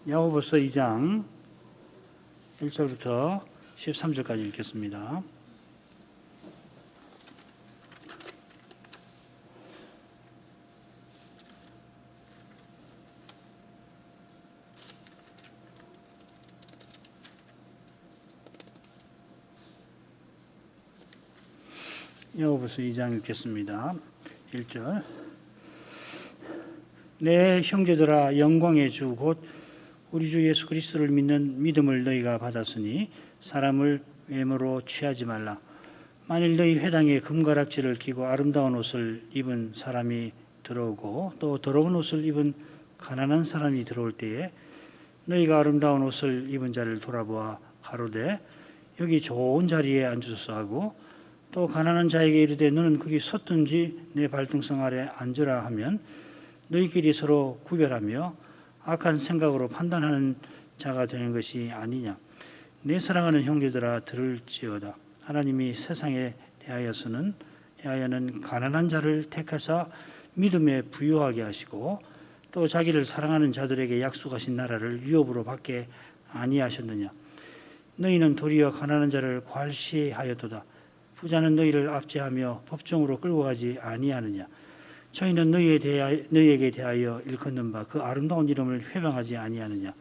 야고보서 2장 1절부터 13절까지 읽겠습니다. 야고보서 2장 읽겠습니다. 1절. 내 형제들아, 영광의 주 곧 우리 주 예수 그리스도를 믿는 믿음을 너희가 받았으니 사람을 외모로 취하지 말라. 만일 너희 회당에 금가락지를 끼고 아름다운 옷을 입은 사람이 들어오고 또 더러운 옷을 입은 가난한 사람이 들어올 때에 너희가 아름다운 옷을 입은 자를 돌아보아 가로되 여기 좋은 자리에 앉으소서 하고 또 가난한 자에게 이르되 너는 거기 섰든지 내 발등상 아래 앉으라 하면 너희끼리 서로 구별하며 악한 생각으로 판단하는 자가 되는 것이 아니냐. 내 사랑하는 형제들아, 들을지어다. 하나님이 세상에 대하여는 가난한 자를 택하사 믿음에 부유하게 하시고 또 자기를 사랑하는 자들에게 약속하신 나라를 유업으로 받게 아니하셨느냐. 너희는 도리어 가난한 자를 괄시하였도다. 부자는 너희를 압제하며 법정으로 끌고 가지 아니하느냐. 저희는 너희에게 대하여 일컫는 바 그 아름다운 이름을 회방하지 아니하느냐.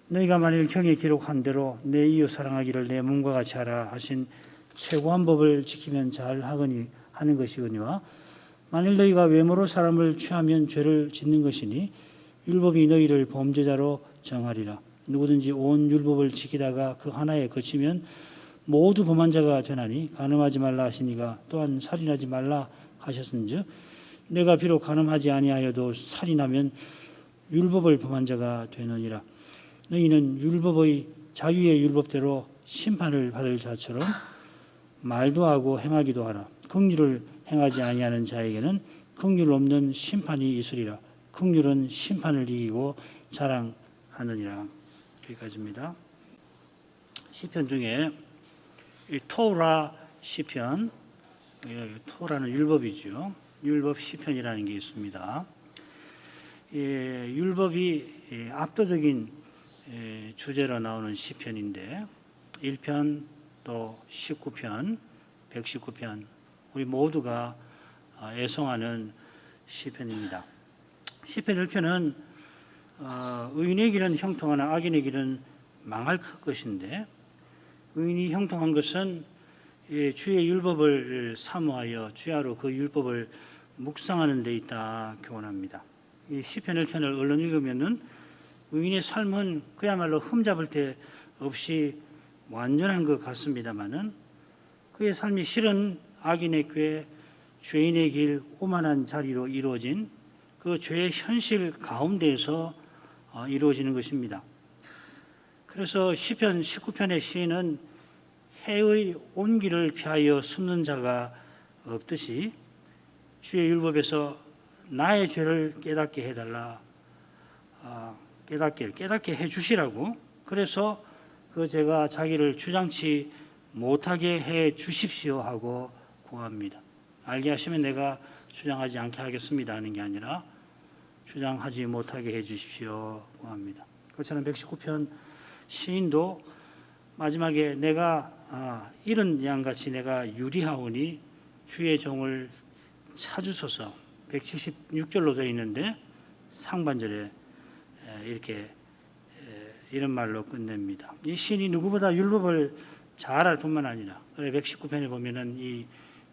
너희가 만일 경에 기록한 대로 내 이웃 사랑하기를 내 몸과 같이 하라 하신 최고한 법을 지키면 잘하거니 하는 것이거니와 만일 너희가 외모로 사람을 취하면 죄를 짓는 것이니 율법이 너희를 범죄자로 정하리라. 누구든지 온 율법을 지키다가 그 하나에 그치면 모두 범한 자가 되나니 간음하지 말라 하시니가 또한 살인하지 말라 하셨은즉 내가 비록 간음하지 아니하여도 살인하면 율법을 범한 자가 되느니라. 너희는 율법의 자유의 율법대로 심판을 받을 자처럼 말도 하고 행하기도 하라. 긍휼을 행하지 아니하는 자에게는 긍휼 없는 심판이 있으리라. 긍휼은 심판을 이기고 자랑하느니라. 여기까지입니다. 시편 중에 이 토라 시편, 토라는 율법이죠. 율법 시편이라는 게 있습니다. 율법이 압도적인 주제로 나오는 시편인데 1편 또 19편, 119편 우리 모두가 애송하는 시편입니다. 시편 1편은 의인의 길은 형통하나 악인의 길은 망할 것인데 의인이 형통한 것은 주의 율법을 사모하여 주야로 그 율법을 묵상하는 데 있다 교훈합니다. 이 시편 1편을 얼른 읽으면은 의인의 삶은 그야말로 흠잡을 데 없이 완전한 것 같습니다만은 그의 삶이 실은 악인의 꾀, 죄인의 길, 오만한 자리로 이루어진 그 죄의 현실 가운데에서 이루어지는 것입니다. 그래서 시편 19편의 시인은 해의 온기를 피하여 숨는 자가 없듯이 주의 율법에서 나의 죄를 깨닫게 해달라, 깨닫게 해주시라고. 그래서 그 죄가 자기를 주장치 못하게 해 주십시오 하고 구합니다. 알게 하시면 내가 주장하지 않게 하겠습니다 하는 게 아니라 주장하지 못하게 해 주십시오 구합니다. 그처럼 119편 시인도 마지막에 내가 이런 양같이 내가 유리하오니 주의 종을 찾으소서 176절로 되어 있는데 상반절에 이렇게 이런 말로 끝냅니다. 이 시인이 누구보다 율법을 잘 알 뿐만 아니라 119편에 보면은 이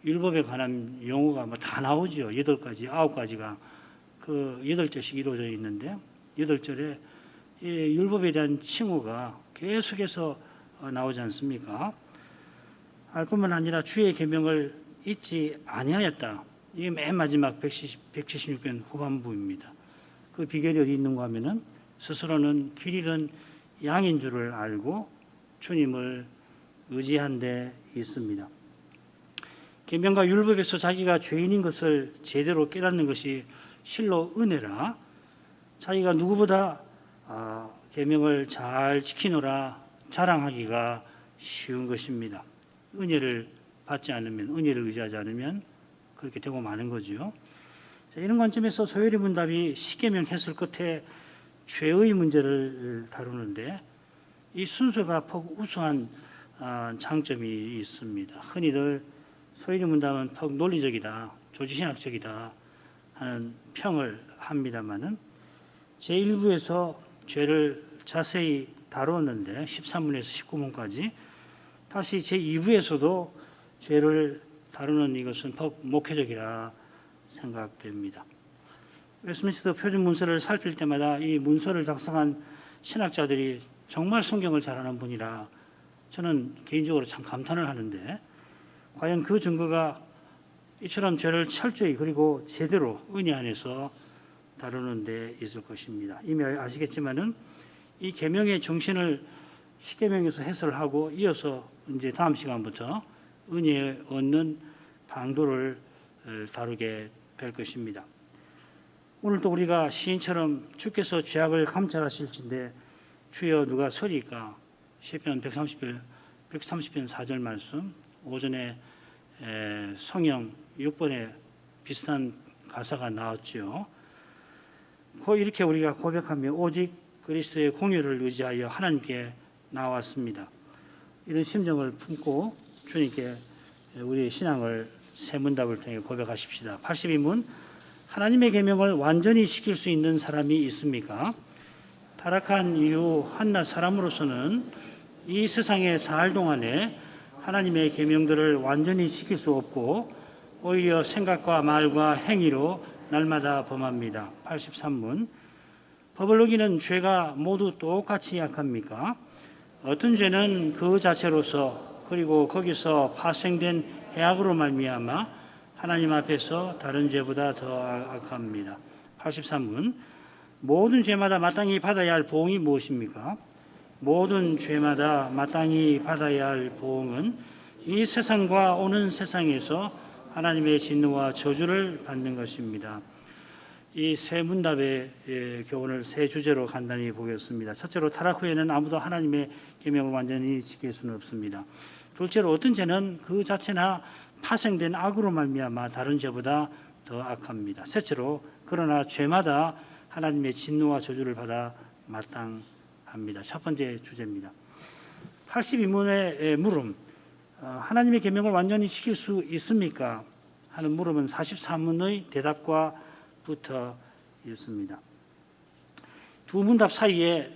율법에 관한 용어가 뭐 다 나오죠. 8가지, 9가지가 그 8절씩 이루어져 있는데 8절에 이 율법에 대한 칭호가 계속해서 나오지 않습니까? 알 뿐만 아니라 주의 계명을 잊지 아니하였다. 이게 맨 마지막 176편 후반부입니다. 그 비결이 어디 있는가 하면은 스스로는 길 잃은 양인 줄을 알고 주님을 의지한 데 있습니다. 계명과 율법에서 자기가 죄인인 것을 제대로 깨닫는 것이 실로 은혜라 자기가 누구보다 계명을 잘 지키노라 자랑하기가 쉬운 것입니다. 은혜를 받지 않으면, 은혜를 의지하지 않으면 그렇게 되고 마는 거죠. 자, 이런 관점에서 소요리 문답이 십계명 했을 끝에 죄의 문제를 다루는데 이 순서가 퍽 우수한 장점이 있습니다. 흔히들 소위를 문답은 퍽 논리적이다, 조지신학적이다 하는 평을 합니다마는 제1부에서 죄를 자세히 다루었는데 13문에서 19문까지 다시 제2부에서도 죄를 다루는 이것은 퍽 목회적이라 생각됩니다. 웨스트민스터 표준 문서를 살필 때마다 이 문서를 작성한 신학자들이 정말 성경을 잘하는 분이라 저는 개인적으로 참 감탄을 하는데 과연 그 증거가 이처럼 죄를 철저히 그리고 제대로 은혜 안에서 다루는 데 있을 것입니다. 이미 아시겠지만은 이 계명의 정신을 십계명에서 해설을 하고 이어서 이제 다음 시간부터 은혜 얻는 방도를 다루게 될 것입니다. 오늘도 우리가 시인처럼 주께서 죄악을 감찰하실진데 주여 누가 서리까? 시편 130편 4절 말씀, 오전에 성경 6번에 비슷한 가사가 나왔죠. 이렇게 우리가 고백하며 오직 그리스도의 공의를 의지하여 하나님께 나왔습니다. 이런 심정을 품고 주님께 우리의 신앙을 세 문답을 통해 고백하십시다. 82문, 하나님의 계명을 완전히 지킬 수 있는 사람이 있습니까? 타락한 이후 한낱 사람으로서는 이 세상에 살 동안에 하나님의 계명들을 완전히 지킬 수 없고 오히려 생각과 말과 행위로 날마다 범합니다. 83문, 법을 어기는 죄가 모두 똑같이 약합니까? 어떤 죄는 그 자체로서 그리고 거기서 파생된 해악으로 말미암아 하나님 앞에서 다른 죄보다 더 악합니다. 83문, 모든 죄마다 마땅히 받아야 할 보응이 무엇입니까? 모든 죄마다 마땅히 받아야 할 보응은 이 세상과 오는 세상에서 하나님의 진노와 저주를 받는 것입니다. 이 세 문답의 교훈을 세 주제로 간단히 보겠습니다. 첫째로, 타락 후에는 아무도 하나님의 계명을 완전히 지킬 수는 없습니다. 둘째로, 어떤 죄는 그 자체나 파생된 악으로 말미암아 다른 죄보다 더 악합니다. 셋째로, 그러나 죄마다 하나님의 진노와 저주를 받아 마땅합니다. 첫 번째 주제입니다. 82문의 물음, 하나님의 계명을 완전히 지킬 수 있습니까? 하는 물음은 43문의 대답과 붙어 있습니다. 두 문답 사이에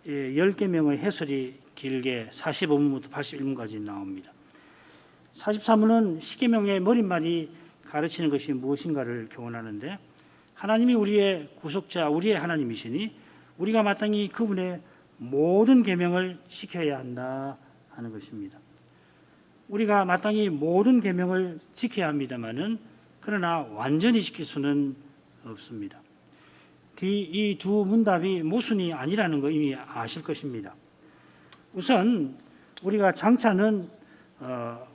10계명의 해설이 길게 45문부터 81문까지 나옵니다. 43문은 10계명의 머릿말이 가르치는 것이 무엇인가를 교훈하는데, 하나님이 우리의 구속자, 우리의 하나님이시니 우리가 마땅히 그분의 모든 계명을 지켜야 한다 하는 것입니다. 우리가 마땅히 모든 계명을 지켜야 합니다마는 그러나 완전히 지킬 수는 없습니다. 이 두 문답이 모순이 아니라는 거 이미 아실 것입니다. 우선 우리가 장차는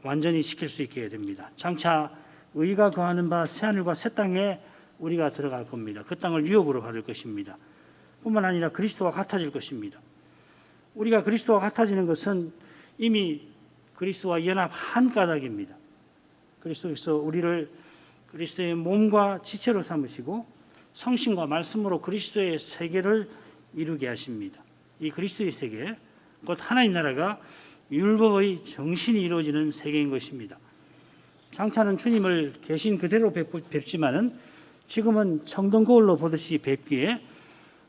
완전히 지킬 수 있게 됩니다. 장차 의가 거하는 바 새하늘과 새 땅에 우리가 들어갈 겁니다. 그 땅을 유업으로 받을 것입니다. 뿐만 아니라 그리스도와 같아질 것입니다. 우리가 그리스도와 같아지는 것은 이미 그리스도와 연합한 까닭입니다. 그리스도께서 우리를 그리스도의 몸과 지체로 삼으시고 성신과 말씀으로 그리스도의 세계를 이루게 하십니다. 이 그리스도의 세계, 곧 하나님 나라가 율법의 정신이 이루어지는 세계인 것입니다. 장차는 주님을 계신 그대로 뵙지만은 지금은 청동 거울로 보듯이 뵙기에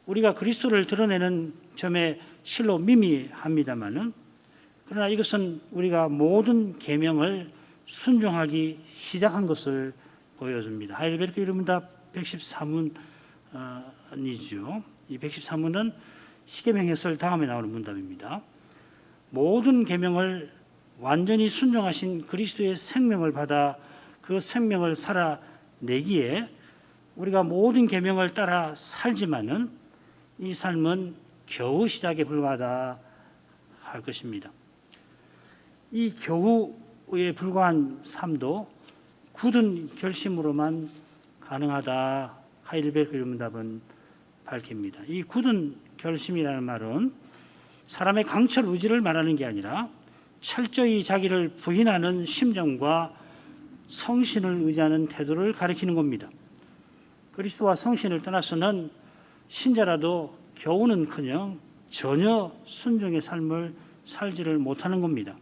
우리가 그리스도를 드러내는 점에 실로 미미합니다마는, 그러나 이것은 우리가 모든 계명을 순종하기 시작한 것을 보여줍니다. 하일베르크 문답 113문이죠. 이 113문은 십계명 해설 다음에 나오는 문답입니다. 모든 계명을 완전히 순종하신 그리스도의 생명을 받아 그 생명을 살아내기에 우리가 모든 계명을 따라 살지만은 이 삶은 겨우 시작에 불과하다 할 것입니다. 이 겨우에 불과한 삶도 굳은 결심으로만 가능하다. 하이델베르크 문답은 밝힙니다. 이 굳은 결심이라는 말은 사람의 강철 의지를 말하는 게 아니라 철저히 자기를 부인하는 심정과 성신을 의지하는 태도를 가리키는 겁니다. 그리스도와 성신을 떠나서는 신자라도 교훈은커녕 전혀 순종의 삶을 살지를 못하는 겁니다.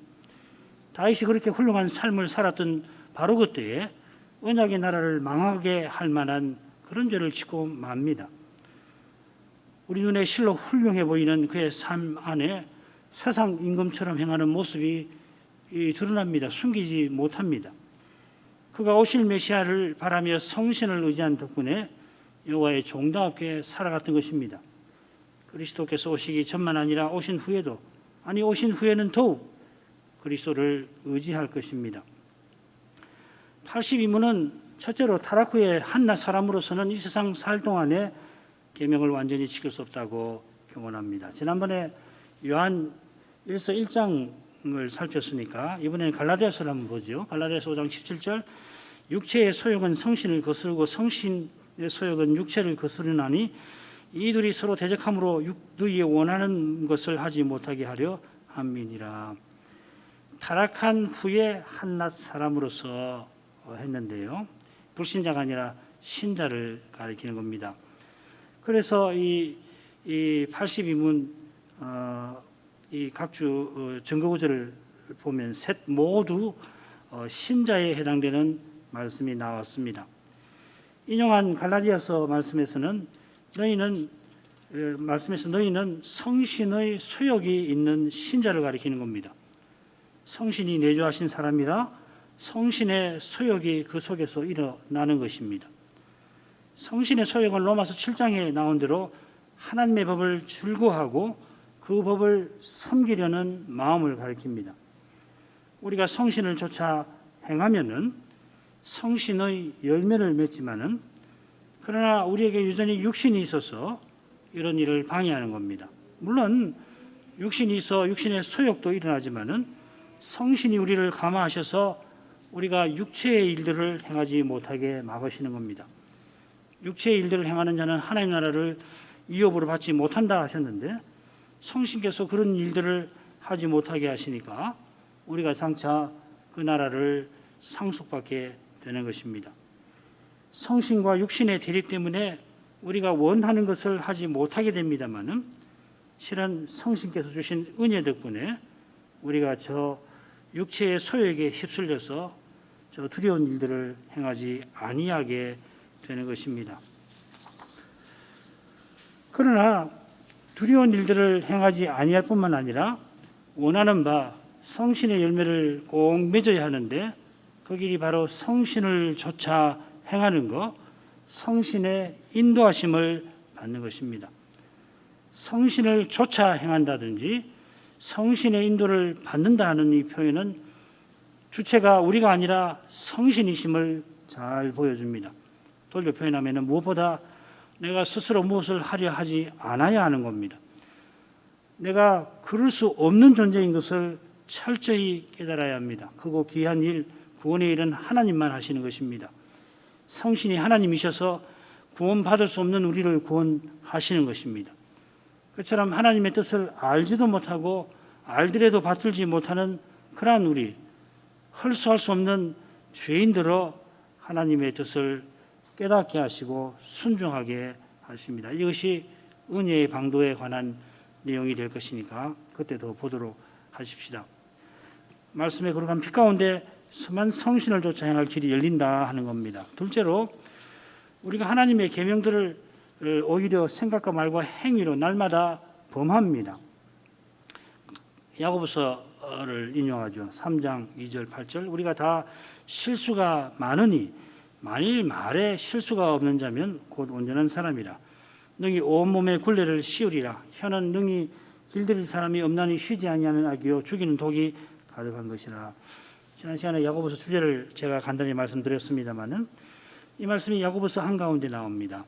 다윗이 그렇게 훌륭한 삶을 살았던 바로 그때에 언약의 나라를 망하게 할 만한 그런 죄를 짓고 맙니다. 우리 눈에 실로 훌륭해 보이는 그의 삶 안에 세상 임금처럼 행하는 모습이 드러납니다. 숨기지 못합니다. 그가 오실 메시아를 바라며 성신을 의지한 덕분에 여호와의 종답게 살아갔던 것입니다. 그리스도께서 오시기 전만 아니라 오신 후에도, 오신 후에는 더욱 그리스도를 의지할 것입니다. 80인문은 첫째로 타락 후에 한낱 사람으로서는 이 세상 살 동안에 계명을 완전히 지킬 수 없다고 경고합니다. 지난번에 요한 1서 1장을 살폈으니까 이번에는 갈라디아서를 한번 보죠. 갈라디아서 5장 17절, 육체의 소욕은 성신을 거스르고 성신의 소욕은 육체를 거스르나니 이들이 서로 대적함으로 너희의 원하는 것을 하지 못하게 하려 함이니라. 타락한 후에 한낱 사람으로서 했는데요. 불신자가 아니라 신자를 가리키는 겁니다. 그래서 이 82문 이 각주 증거 구절을 보면 셋 모두 신자에 해당되는 말씀이 나왔습니다. 인용한 갈라디아서 말씀에서는 너희는 성신의 소욕이 있는 신자를 가리키는 겁니다. 성신이 내주하신 사람이라 성신의 소욕이 그 속에서 일어나는 것입니다. 성신의 소욕은 로마서 7장에 나온 대로 하나님의 법을 즐거워하고 그 법을 섬기려는 마음을 가리킵니다. 우리가 성신을 쫓아 행하면은 성신의 열매를 맺지만은 그러나 우리에게 여전히 육신이 있어서 이런 일을 방해하는 겁니다. 물론 육신이 있어 육신의 소욕도 일어나지만은 성신이 우리를 감화하셔서 우리가 육체의 일들을 행하지 못하게 막으시는 겁니다. 육체의 일들을 행하는 자는 하나님 나라를 이업으로 받지 못한다 하셨는데 성신께서 그런 일들을 하지 못하게 하시니까 우리가 장차 그 나라를 상속받게 되는 것입니다. 성신과 육신의 대립 때문에 우리가 원하는 것을 하지 못하게 됩니다마는 실은 성신께서 주신 은혜 덕분에 우리가 저 육체의 소욕에 휩쓸려서 저 두려운 일들을 행하지 아니하게 되는 것입니다. 그러나 두려운 일들을 행하지 아니할 뿐만 아니라 원하는 바 성신의 열매를 꼭 맺어야 하는데 그 길이 바로 성신을 쫓아 행하는 것, 성신의 인도하심을 받는 것입니다. 성신을 쫓아 행한다든지 성신의 인도를 받는다 하는 이 표현은 주체가 우리가 아니라 성신이심을 잘 보여줍니다. 돌려 표현하면 무엇보다 내가 스스로 무엇을 하려 하지 않아야 하는 겁니다. 내가 그럴 수 없는 존재인 것을 철저히 깨달아야 합니다. 크고 귀한 일, 구원의 일은 하나님만 하시는 것입니다. 성신이 하나님이셔서 구원받을 수 없는 우리를 구원하시는 것입니다. 그처럼 하나님의 뜻을 알지도 못하고 알더라도 받들지 못하는 그러한 우리, 헐수할 수 없는 죄인들로 하나님의 뜻을 깨닫게 하시고 순종하게 하십니다. 이것이 은혜의 방도에 관한 내용이 될 것이니까 그때 더 보도록 하십시다. 말씀에 거룩한 빛 가운데 수만 성신을 쫓아 행할 길이 열린다 하는 겁니다. 둘째로 우리가 하나님의 계명들을 오히려 생각과 말과 행위로 날마다 범합니다. 야고보서를 인용하죠. 3장 2절 8절 우리가 다 실수가 많으니 만일 말에 실수가 없는 자면 곧 온전한 사람이라. 능히 온몸의 굴레를 씌우리라. 혀는 능히 길들일 사람이 없나니 쉬지 아니하는 악이요 죽이는 독이 가득한 것이라. 지난 시간에 야고보서 주제를 제가 간단히 말씀드렸습니다마는 이 말씀이 야고보서 한가운데 나옵니다.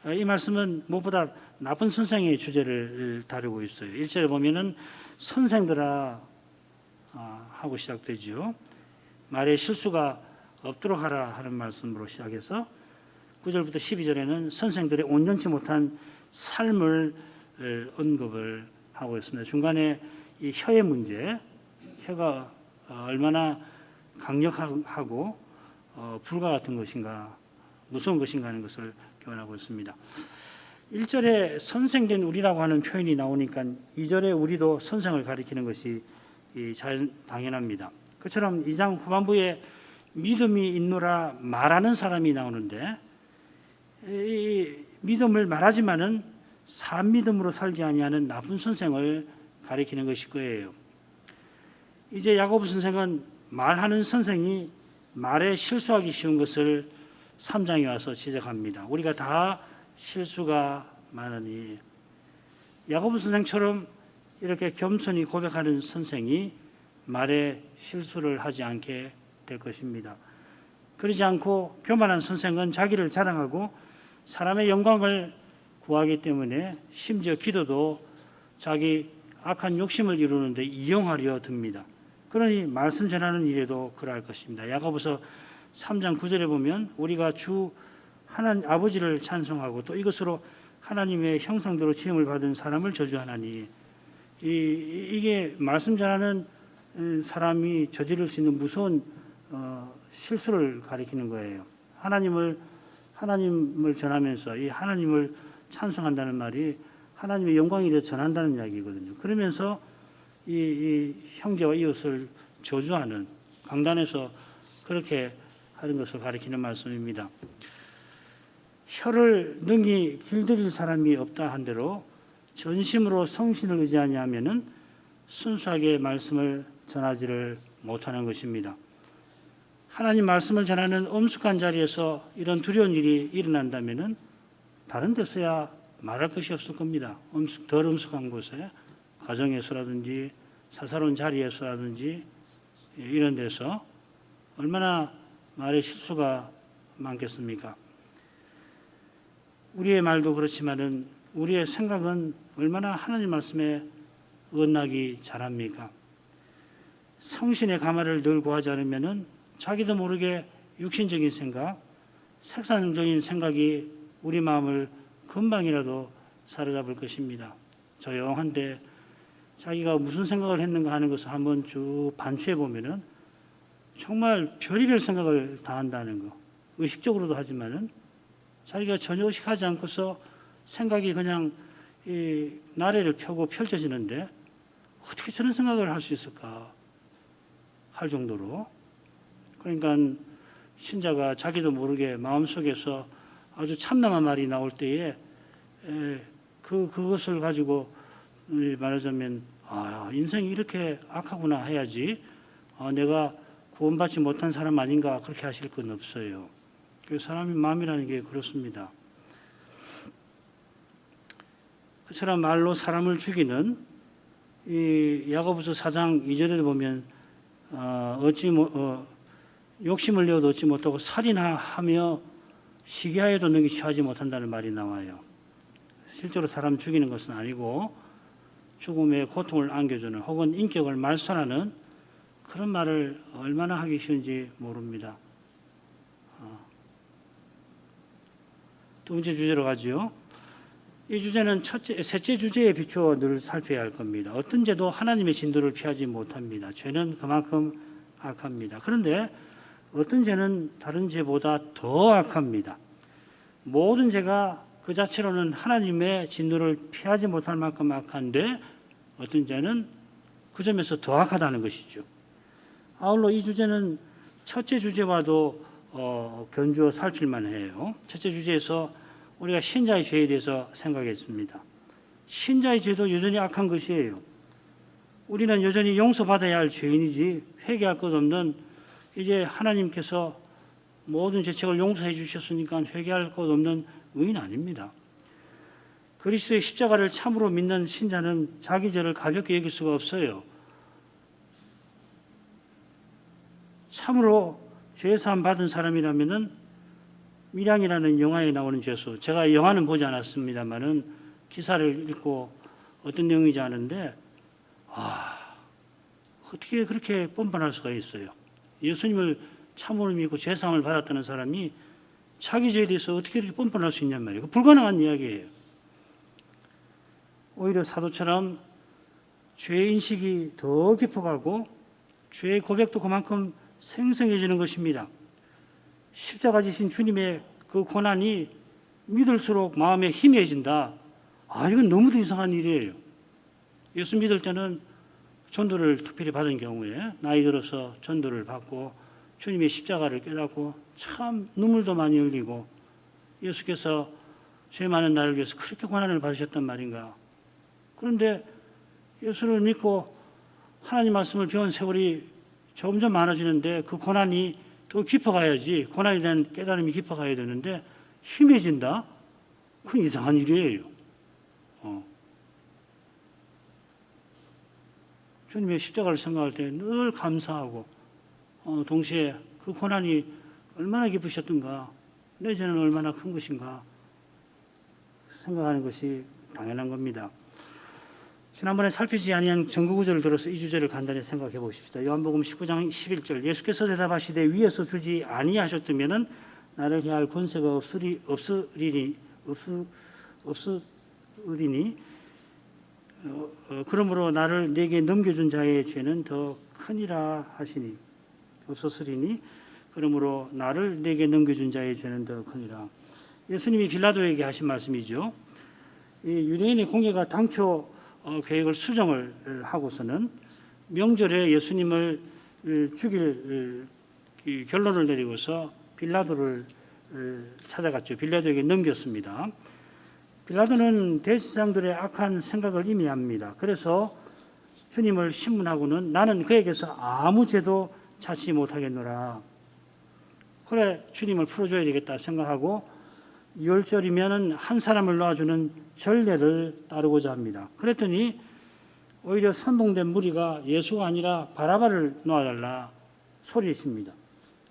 이 말씀은 무엇보다 나쁜 선생의 주제를 다루고 있어요. 1절에 보면은 선생들아 하고 시작되죠. 말에 실수가 없도록 하라 하는 말씀으로 시작해서 9절부터 12절에는 선생들의 온전치 못한 삶을 언급을 하고 있습니다. 중간에 이 혀의 문제, 혀가 얼마나 강력하고 불과 같은 것인가, 무서운 것인가 하는 것을 교훈하고 있습니다. 1절에 선생된 우리라고 하는 표현이 나오니까 2절에 우리도 선생을 가리키는 것이 당연합니다. 그처럼 2장 후반부에 믿음이 있노라 말하는 사람이 나오는데, 이 믿음을 말하지만은 산 믿음으로 살지 아니하는 나쁜 선생을 가리키는 것일 거예요. 이제 야고보 선생은 말하는 선생이 말에 실수하기 쉬운 것을 3장에 와서 지적합니다. 우리가 다 실수가 많으니, 야고보 선생처럼 이렇게 겸손히 고백하는 선생이 말에 실수를 하지 않게 될 것입니다. 그러지 않고 교만한 선생은 자기를 자랑하고 사람의 영광을 구하기 때문에 심지어 기도도 자기 악한 욕심을 이루는데 이용하려 듭니다. 그러니 말씀 전하는 일에도 그러할 것입니다. 야고보서 3장 9절에 보면 우리가 주 하나님 아버지를 찬송하고 또 이것으로 하나님의 형상대로 지음을 받은 사람을 저주하나니, 이게 말씀 전하는 사람이 저지를 수 있는 무서운 실수를 가리키는 거예요. 하나님을 전하면서 이 하나님을 찬송한다는 말이 하나님의 영광이 되어 전한다는 이야기거든요. 그러면서 이 형제와 이웃을 저주하는, 강단에서 그렇게 하는 것을 가리키는 말씀입니다. 혀를 능히 길들일 사람이 없다 한대로 전심으로 성신을 의지하냐면은 순수하게 말씀을 전하지를 못하는 것입니다. 하나님 말씀을 전하는 엄숙한 자리에서 이런 두려운 일이 일어난다면은 다른 데서야 말할 것이 없을 겁니다. 덜 엄숙한 곳에, 가정에서라든지 사사로운 자리에서라든지 이런 데서 얼마나 말의 실수가 많겠습니까? 우리의 말도 그렇지만은 우리의 생각은 얼마나 하나님 말씀에 언나기 잘합니까? 성신의 감화를 늘 구하지 않으면은 자기도 모르게 육신적인 생각, 색상적인 생각이 우리 마음을 금방이라도 사로잡을 것입니다. 조용한데 자기가 무슨 생각을 했는가 하는 것을 한번 쭉 반추해 보면은 정말 별의별 생각을 다 한다는 거. 의식적으로도 하지만은 자기가 전혀 의식하지 않고서 생각이 그냥 이 나래를 펴고 펼쳐지는데 어떻게 저런 생각을 할 수 있을까 할 정도로, 그러니까 신자가 자기도 모르게 마음속에서 아주 참남한 말이 나올 때에 그것을 가지고 말하자면 인생이 이렇게 악하구나 해야지, 내가 구원받지 못한 사람 아닌가 그렇게 하실 건 없어요. 그 사람의 마음이라는 게 그렇습니다. 그처럼 말로 사람을 죽이는 이 야고보서 4장 2절에 보면 욕심을 내어도 얻지 못하고 살인하며 시기하여도 능히 취하지 못한다는 말이 나와요. 실제로 사람 죽이는 것은 아니고 죽음의 고통을 안겨주는 혹은 인격을 말살하는 그런 말을 얼마나 하기 쉬운지 모릅니다. 두 번째 주제로 가지요. 이 주제는 셋째 주제에 비추어 늘 살펴야 할 겁니다. 어떤 죄도 하나님의 진도를 피하지 못합니다. 죄는 그만큼 악합니다. 그런데 어떤 죄는 다른 죄보다 더 악합니다. 모든 죄가 그 자체로는 하나님의 진노를 피하지 못할 만큼 악한데 어떤 죄는 그 점에서 더 악하다는 것이죠. 아울러 이 주제는 첫째 주제와도 견주어 살필만 해요. 첫째 주제에서 우리가 신자의 죄에 대해서 생각했습니다. 신자의 죄도 여전히 악한 것이에요. 우리는 여전히 용서받아야 할 죄인이지 회개할 것 없는, 이제 하나님께서 모든 죄책을 용서해 주셨으니까 회개할 것 없는 의인 아닙니다. 그리스도의 십자가를 참으로 믿는 신자는 자기 죄를 가볍게 여길 수가 없어요. 참으로 죄사함 받은 사람이라면은 밀양이라는 영화에 나오는 죄수, 제가 영화는 보지 않았습니다만은 기사를 읽고 어떤 내용인지 아는데 어떻게 그렇게 뻔뻔할 수가 있어요. 예수님을 참으로 믿고 죄사함을 받았다는 사람이 자기 죄에 대해서 어떻게 이렇게 뻔뻔할 수 있냔 말이에요. 불가능한 이야기예요. 오히려 사도처럼 죄인식이 더 깊어가고 죄의 고백도 그만큼 생생해지는 것입니다. 십자가 지신 주님의 그 고난이 믿을수록 마음에 희미해진다. 이건 너무도 이상한 일이에요. 예수 믿을 때는 전도를 특별히 받은 경우에 나이 들어서 전도를 받고 주님의 십자가를 깨닫고 참 눈물도 많이 흘리고 예수께서 죄 많은 나를 위해서 그렇게 고난을 받으셨단 말인가. 그런데 예수를 믿고 하나님 말씀을 배운 세월이 점점 많아지는데 그 고난이 더 깊어가야지, 고난에 대한 깨달음이 깊어가야 되는데 힘해진다? 그건 이상한 일이에요. 주님의 십자가를 생각할 때 늘 감사하고 동시에 그 고난이 얼마나 깊으셨던가, 내 죄는 얼마나 큰 것인가 생각하는 것이 당연한 겁니다. 지난번에 살피지 아니한 전구구절을 들어서 이 주제를 간단히 생각해 보십시다. 요한복음 19장 11절 예수께서 대답하시되 위에서 주지 아니하셨으면은 나를 해할 권세가 없으리니 그러므로 나를 내게 넘겨준 자의 죄는 더 크니라 하시니 없었으리니 그러므로 나를 내게 넘겨준 자의 죄는 더 크니라. 예수님이 빌라도에게 하신 말씀이죠. 이 유대인의 공예가 당초 계획을 수정을 하고서는 명절에 예수님을 죽일 결론을 내리고서 빌라도를 찾아갔죠. 빌라도에게 넘겼습니다. 빌라도는 대제사장들의 악한 생각을 이미 압니다. 그래서 주님을 신문하고는 나는 그에게서 아무 죄도 찾지 못하겠노라. 그래 주님을 풀어줘야 되겠다 생각하고 6월절이면 한 사람을 놓아주는 전례를 따르고자 합니다. 그랬더니 오히려 선동된 무리가 예수가 아니라 바라바를 놓아달라 소리칩니다.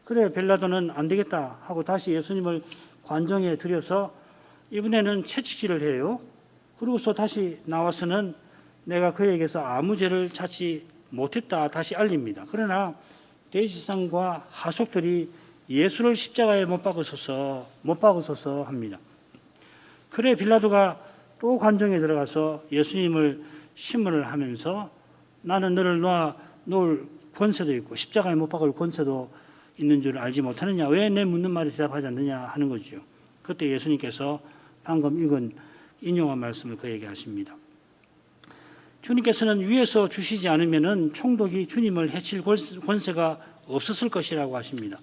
그래 빌라도는 안 되겠다 하고 다시 예수님을 관정에 들여서 이번에는 채찍질을 해요. 그러고서 다시 나와서는 내가 그에게서 아무 죄를 찾지 못했다 다시 알립니다. 그러나 대제사장과 하속들이 예수를 십자가에 못 박으소서 합니다. 그래 빌라도가 또 관정에 들어가서 예수님을 신문을 하면서 나는 너를 놓을 권세도 있고 십자가에 못 박을 권세도 있는 줄 알지 못하느냐, 왜 내 묻는 말에 대답하지 않느냐 하는 거죠. 그때 예수님께서 방금 읽은 인용한 말씀을 그에게 하십니다. 주님께서는 위에서 주시지 않으면은 총독이 주님을 해칠 권세가 없었을 것이라고 하십니다.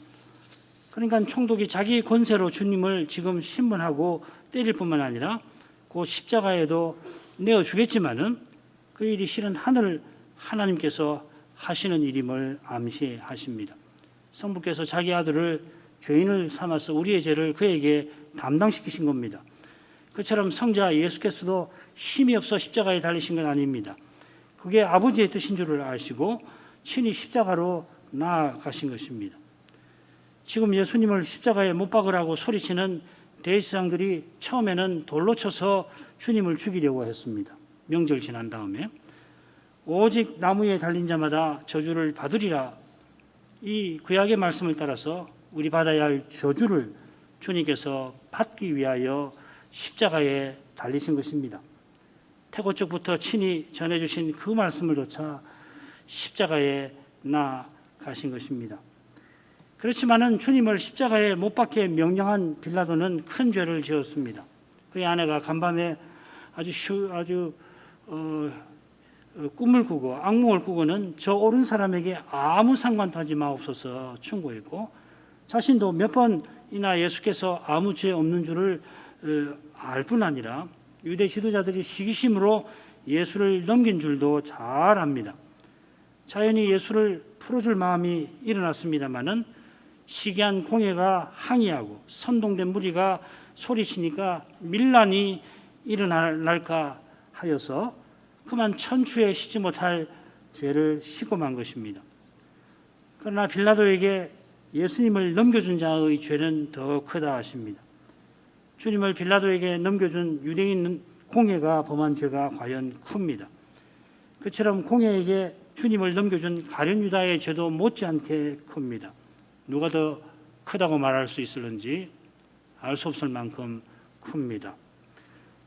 그러니까 총독이 자기 권세로 주님을 지금 신문하고 때릴 뿐만 아니라 그 십자가에도 내어주겠지만은 그 일이 실은 하나님께서 하시는 일임을 암시하십니다. 성부께서 자기 아들을 죄인을 삼아서 우리의 죄를 그에게 담당시키신 겁니다. 그처럼 성자 예수께서도 힘이 없어 십자가에 달리신 건 아닙니다. 그게 아버지의 뜻인 줄을 아시고 친히 십자가로 나아가신 것입니다. 지금 예수님을 십자가에 못 박으라고 소리치는 대제사장들이 처음에는 돌로 쳐서 주님을 죽이려고 했습니다. 명절 지난 다음에 오직 나무에 달린 자마다 저주를 받으리라. 이 구약의 말씀을 따라서 우리 받아야 할 저주를 주님께서 받기 위하여 십자가에 달리신 것입니다. 태고 쪽부터 친히 전해주신 그 말씀을 조차 십자가에 나가신 것입니다. 그렇지만은 주님을 십자가에 못 박게 명령한 빌라도는 큰 죄를 지었습니다. 그의 아내가 간밤에 꿈을 꾸고 악몽을 꾸고는 저 옳은 사람에게 아무 상관도 하지 마옵소서 충고했고 자신도 몇 번이나 예수께서 아무 죄 없는 줄을 알 뿐 아니라 유대 지도자들이 시기심으로 예수를 넘긴 줄도 잘 압니다. 자연히 예수를 풀어줄 마음이 일어났습니다마는 시기한 공예가 항의하고 선동된 무리가 소리치니까 밀란이 일어날까 하여서 그만 천추에 씻지 못할 죄를 씻고 만 것입니다. 그러나 빌라도에게 예수님을 넘겨준 자의 죄는 더 크다 하십니다. 주님을 빌라도에게 넘겨준 유대인 공예가 범한 죄가 과연 큽니다. 그처럼 공예에게 주님을 넘겨준 가룟 유다의 죄도 못지않게 큽니다. 누가 더 크다고 말할 수 있을는지 알 수 없을 만큼 큽니다.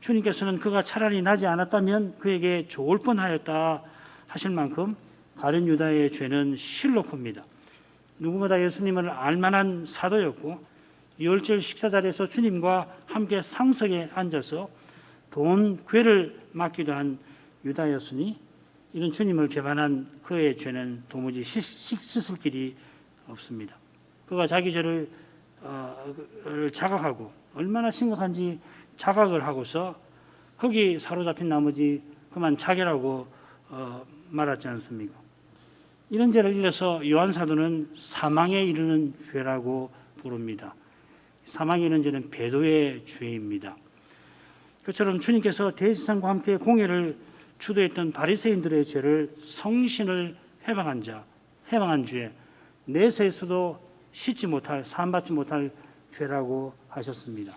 주님께서는 그가 차라리 나지 않았다면 그에게 좋을 뻔하였다 하실 만큼 가룟 유다의 죄는 실로 큽니다. 누구보다 예수님을 알만한 사도였고 유월절 식사 자리에서 주님과 함께 상석에 앉아서 돈 괴를 맡기도 한 유다였으니 이런 주님을 배반한 그의 죄는 도무지 씻을 길이 없습니다. 그가 자기 죄를 자각하고 얼마나 심각한지 자각을 하고서 거기 사로잡힌 나머지 그만 자결하고 말하지 않습니까? 이런 죄를 일러서 요한 사도는 사망에 이르는 죄라고 부릅니다. 사망에 이르는 죄는 배도의 죄입니다. 그처럼 주님께서 대제사장과 함께 공회를 주도했던 바리새인들의 죄를 성신을 해방한 죄, 내세에서도 씻지 못할, 사함받지 못할 죄라고 하셨습니다.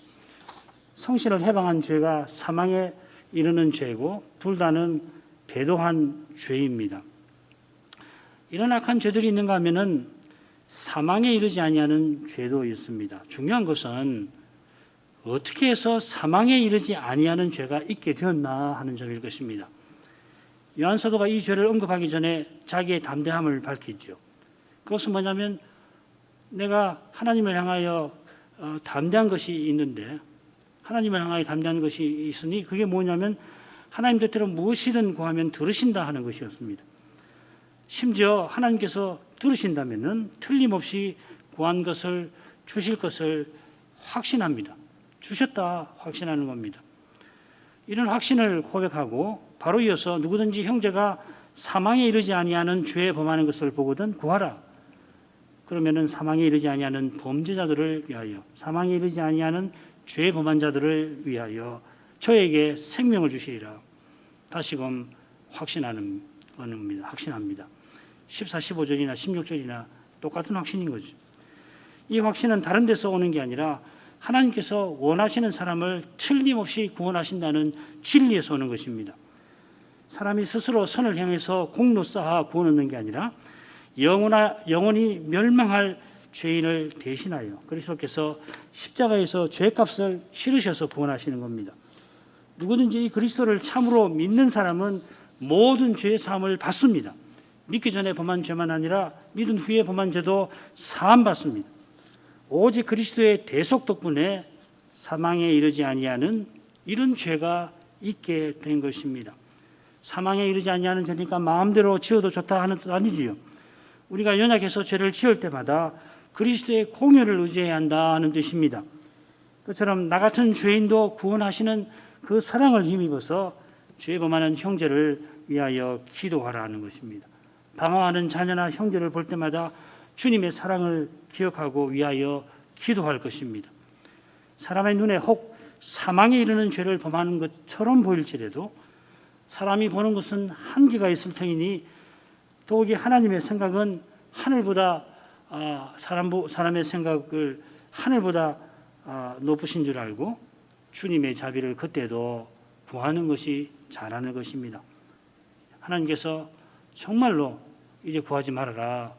성신을 해방한 죄가 사망에 이르는 죄고 둘 다는 배도한 죄입니다. 이런 악한 죄들이 있는가 하면은 사망에 이르지 아니하는 죄도 있습니다. 중요한 것은 어떻게 해서 사망에 이르지 아니하는 죄가 있게 되었나 하는 점일 것입니다. 요한 사도가 이 죄를 언급하기 전에 자기의 담대함을 밝히죠. 그것은 뭐냐면 내가 하나님을 향하여 담대한 것이 있는데 하나님을 향하여 담대한 것이 있으니 그게 뭐냐면 하나님 뜻대로 무엇이든 구하면 들으신다 하는 것이었습니다. 심지어 하나님께서 들으신다면은 틀림없이 구한 것을 주실 것을 확신합니다. 주셨다 확신하는 겁니다. 이런 확신을 고백하고 바로 이어서 누구든지 형제가 사망에 이르지 아니하는 죄에 범하는 것을 보거든 구하라. 그러면은 사망에 이르지 아니하는 범죄자들을 위하여, 사망에 이르지 아니하는 죄에 범한 자들을 위하여 저에게 생명을 주시리라. 다시금 확신하는 겁니다. 확신합니다. 14, 15절이나 16절이나 똑같은 확신인 거죠. 이 확신은 다른 데서 오는 게 아니라 하나님께서 원하시는 사람을 틀림없이 구원하신다는 진리에서 오는 것입니다. 사람이 스스로 선을 향해서 공로 쌓아 구원 얻는 게 아니라 영원히 멸망할 죄인을 대신하여 그리스도께서 십자가에서 죄값을 치르셔서 구원하시는 겁니다. 누구든지 이 그리스도를 참으로 믿는 사람은 모든 죄의 사함을 받습니다. 믿기 전에 범한 죄만 아니라 믿은 후에 범한 죄도 사함받습니다. 오직 그리스도의 대속 덕분에 사망에 이르지 아니하는 이런 죄가 있게 된 것입니다. 사망에 이르지 아니하는 죄니까 마음대로 지어도 좋다 하는 뜻 아니지요. 우리가 연약해서 죄를 지을 때마다 그리스도의 공의를 의지해야 한다 하는 뜻입니다. 그처럼 나 같은 죄인도 구원하시는 그 사랑을 힘입어서 죄 범하는 형제를 위하여 기도하라는 것입니다. 방황하는 자녀나 형제를 볼 때마다 주님의 사랑을 기억하고 위하여 기도할 것입니다. 사람의 눈에 혹 사망에 이르는 죄를 범하는 것처럼 보일지라도 사람이 보는 것은 한계가 있을 터이니 더욱이 하나님의 생각은 하늘보다 사람의 생각을 하늘보다 높으신 줄 알고 주님의 자비를 그때도 구하는 것이 잘하는 것입니다. 하나님께서 정말로 이제 구하지 말아라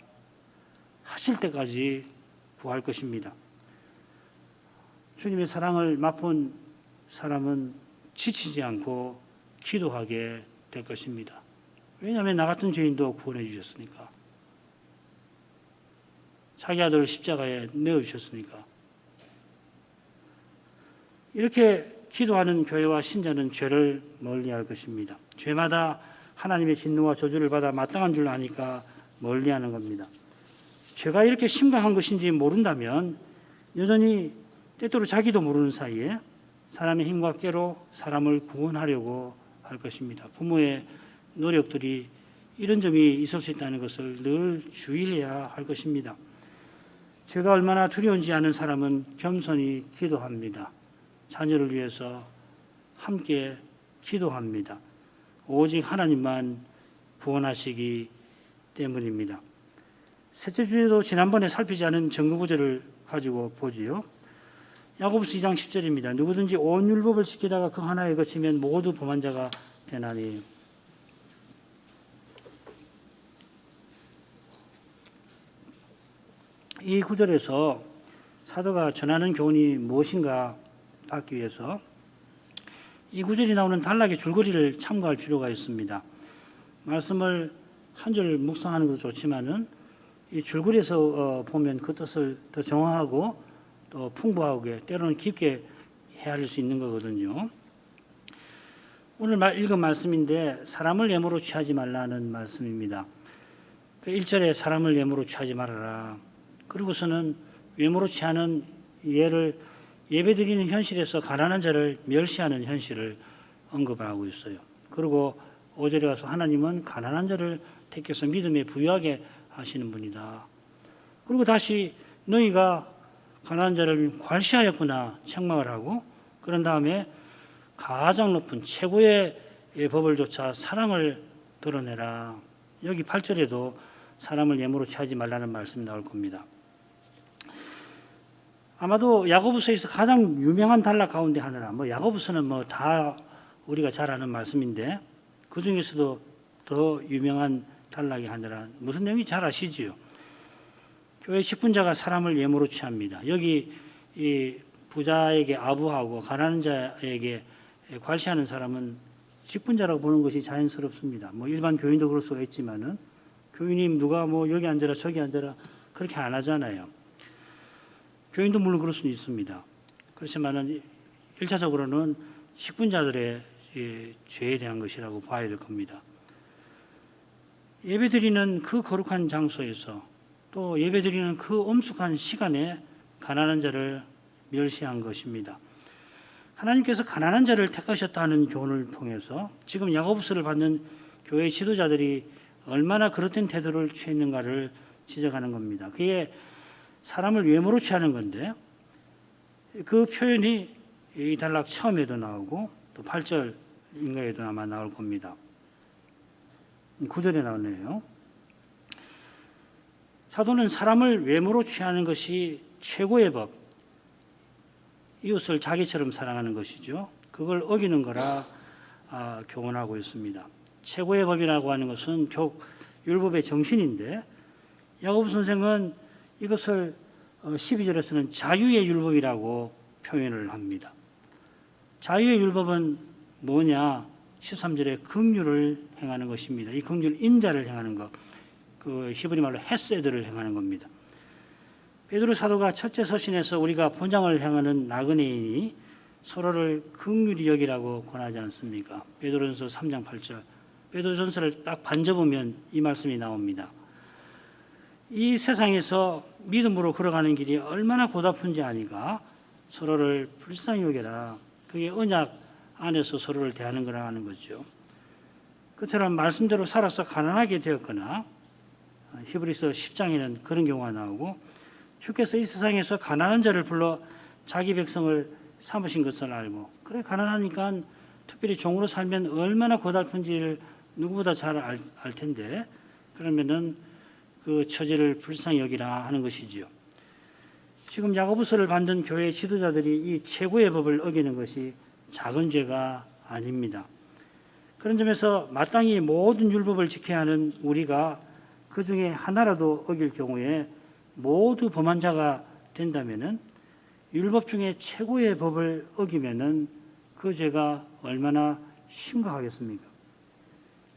하실 때까지 구할 것입니다. 주님의 사랑을 맛본 사람은 지치지 않고 기도하게 될 것입니다. 왜냐하면 나 같은 죄인도 구원해 주셨으니까. 자기 아들을 십자가에 내어주셨으니까. 이렇게 기도하는 교회와 신자는 죄를 멀리할 것입니다. 죄마다 하나님의 진노와 저주를 받아 마땅한 줄 아니까 멀리하는 겁니다. 죄가 이렇게 심각한 것인지 모른다면 여전히 때때로 자기도 모르는 사이에 사람의 힘과 꾀로 사람을 구원하려고 할 것입니다. 부모의 노력들이 이런 점이 있을 수 있다는 것을 늘 주의해야 할 것입니다. 죄가 얼마나 두려운지 아는 사람은 겸손히 기도합니다. 자녀를 위해서 함께 기도합니다. 오직 하나님만 구원하시기 때문입니다. 셋째 주에도 지난번에 살피지 않은 증거구절을 가지고 보지요. 야고보서 2장 10절입니다. 누구든지 온 율법을 지키다가 그 하나에 거치면 모두 범한 자가 되나니. 이 구절에서 사도가 전하는 교훈이 무엇인가 받기 위해서 이 구절이 나오는 단락의 줄거리를 참고할 필요가 있습니다. 말씀을 한 줄 묵상하는 것도 좋지만은 이 줄거리에서 보면 그 뜻을 더 정확하고 또 풍부하게 때로는 깊게 헤아릴 수 있는 거거든요. 오늘 읽은 말씀인데 사람을 예물로 취하지 말라는 말씀입니다. 1절에 사람을 예물로 취하지 말아라. 그리고서는 예물로 취하는 예를 예배드리는 현실에서 가난한 자를 멸시하는 현실을 언급을 하고 있어요. 그리고 5절에 가서 하나님은 가난한 자를 택해서 믿음에 부유하게 하시는 분이다. 그리고 다시 너희가 가난한 자를 괄시하였구나 책망을 하고 그런 다음에 가장 높은 최고의 법을 조차 사랑을 드러내라. 여기 8절에도 사람을 예물로 취하지 말라는 말씀이 나올 겁니다. 아마도 야고보서에서 가장 유명한 단락 가운데 하나라. 야고보서는 다 우리가 잘 아는 말씀인데 그 중에서도 더 유명한 단락이 하나라. 무슨 내용인지 잘 아시지요? 교회 직분자가 사람을 예물로 취합니다. 여기 이 부자에게 아부하고 가난한 자에게 괄시하는 사람은 직분자라고 보는 것이 자연스럽습니다. 일반 교인도 그럴 수가 있지만은 교인님 누가 여기 앉아라 저기 앉아라 그렇게 안 하잖아요. 교인도 물론 그럴 수는 있습니다. 그렇지만은 1차적으로는 직분자들의 죄에 대한 것이라고 봐야 될 겁니다. 예배드리는 그 거룩한 장소에서 또 예배드리는 그 엄숙한 시간에 가난한 자를 멸시한 것입니다. 하나님께서 가난한 자를 택하셨다는 교훈을 통해서 지금 야고보서를 받는 교회 지도자들이 얼마나 그릇된 태도를 취했는가를 지적하는 겁니다. 그게 사람을 예물로 취하는 건데 그 표현이 이 단락 처음에도 나오고 또 8절인가에도 아마 나올 겁니다. 9절에 나오네요. 사도는 사람을 외모로 취하는 것이 최고의 법, 이웃을 자기처럼 사랑하는 것이죠. 그걸 어기는 거라 교훈하고 있습니다. 최고의 법이라고 하는 것은 율법의 정신인데 야고보 선생은 이것을 12절에서는 자유의 율법이라고 표현을 합니다. 자유의 율법은 뭐냐? 13절에 긍휼을 행하는 것입니다. 이 긍휼 인자를 행하는 것, 그 히브리 말로 헤세드를 행하는 겁니다. 베드로 사도가 첫째 서신에서 우리가 본장을 향하는 나그네인이 서로를 긍휼히 여기라고 권하지 않습니까? 베드로전서 3장 8절. 베드로전서를 딱 반접으면 이 말씀이 나옵니다. 이 세상에서 믿음으로 걸어가는 길이 얼마나 고달픈지 아니까 서로를 불쌍히 여겨라. 그게 언약 안에서 서로를 대하는 거라 하는 거죠. 그처럼 말씀대로 살아서 가난하게 되었거나 히브리서 10장에는 그런 경우가 나오고 주께서 이 세상에서 가난한 자를 불러 자기 백성을 삼으신 것을 알고 그래 가난하니까 특별히 종으로 살면 얼마나 고달픈지를 누구보다 잘 알 텐데 그러면은 그 처지를 불쌍히 여기라 하는 것이지요. 지금 야고보서를 받는 교회 지도자들이 이 최고의 법을 어기는 것이 작은 죄가 아닙니다. 그런 점에서 마땅히 모든 율법을 지켜야 하는 우리가 그 중에 하나라도 어길 경우에 모두 범한 자가 된다면은 율법 중에 최고의 법을 어기면은 그 죄가 얼마나 심각하겠습니까?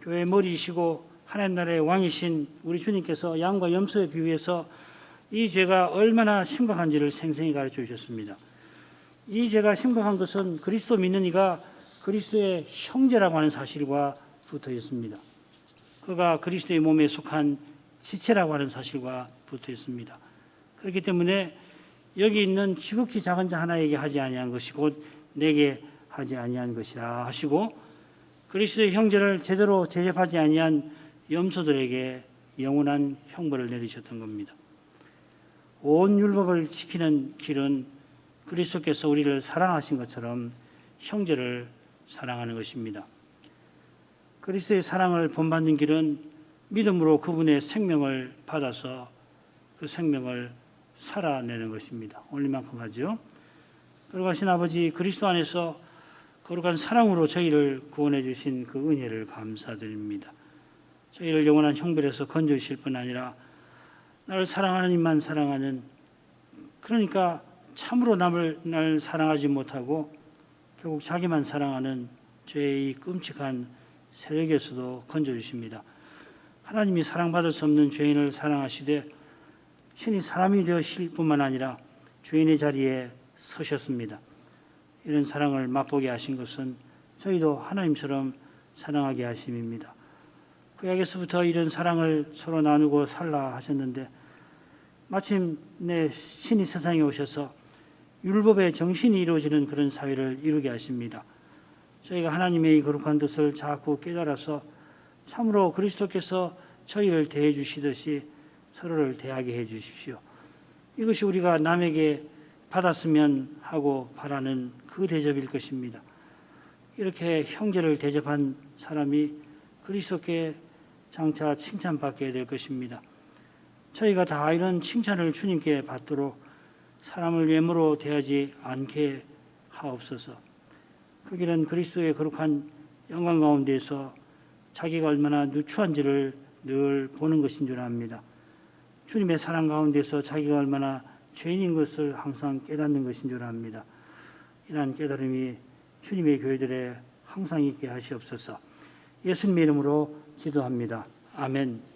교회의 머리이시고 하나님 나라의 왕이신 우리 주님께서 양과 염소에 비유해서 이 죄가 얼마나 심각한지를 생생히 가르쳐 주셨습니다. 이 죄가 심각한 것은 그리스도 믿는 이가 그리스도의 형제라고 하는 사실과 붙어 있습니다. 그가 그리스도의 몸에 속한 지체라고 하는 사실과 붙어 있습니다. 그렇기 때문에 여기 있는 지극히 작은 자 하나에게 하지 아니한 것이 곧 내게 하지 아니한 것이라 하시고 그리스도의 형제를 제대로 대접하지 아니한 염소들에게 영원한 형벌을 내리셨던 겁니다. 온 율법을 지키는 길은 그리스도께서 우리를 사랑하신 것처럼 형제를 사랑하는 것입니다. 그리스도의 사랑을 본받는 길은 믿음으로 그분의 생명을 받아서 그 생명을 살아내는 것입니다. 오늘만큼 하죠. 거룩하신 아버지 그리스도 안에서 거룩한 사랑으로 저희를 구원해 주신 그 은혜를 감사드립니다. 저희를 영원한 형벌에서 건져주실 뿐 아니라 나를 사랑하는 이만 사랑하는 그러니까 참으로 날 사랑하지 못하고 결국 자기만 사랑하는 죄의 이 끔찍한 세력에서도 건져주십니다. 하나님이 사랑받을 수 없는 죄인을 사랑하시되 친히 사람이 되으실 뿐만 아니라 주인의 자리에 서셨습니다. 이런 사랑을 맛보게 하신 것은 저희도 하나님처럼 사랑하게 하심입니다. 구약에서부터 이런 사랑을 서로 나누고 살라 하셨는데 마침내 신이 세상에 오셔서 율법의 정신이 이루어지는 그런 사회를 이루게 하십니다. 저희가 하나님의 거룩한 뜻을 자꾸 깨달아서 참으로 그리스도께서 저희를 대해 주시듯이 서로를 대하게 해 주십시오. 이것이 우리가 남에게 받았으면 하고 바라는 그 대접일 것입니다. 이렇게 형제를 대접한 사람이 그리스도께 장차 칭찬받게 될 것입니다. 저희가 다 이런 칭찬을 주님께 받도록 사람을 외모로 대하지 않게 하옵소서. 그 길은 그리스도의 거룩한 영광 가운데서 자기가 얼마나 누추한지를 늘 보는 것인 줄 압니다. 주님의 사랑 가운데서 자기가 얼마나 죄인인 것을 항상 깨닫는 것인 줄 압니다. 이러한 깨달음이 주님의 교회들에 항상 있게 하시옵소서. 예수님의 이름으로 기도합니다. 아멘.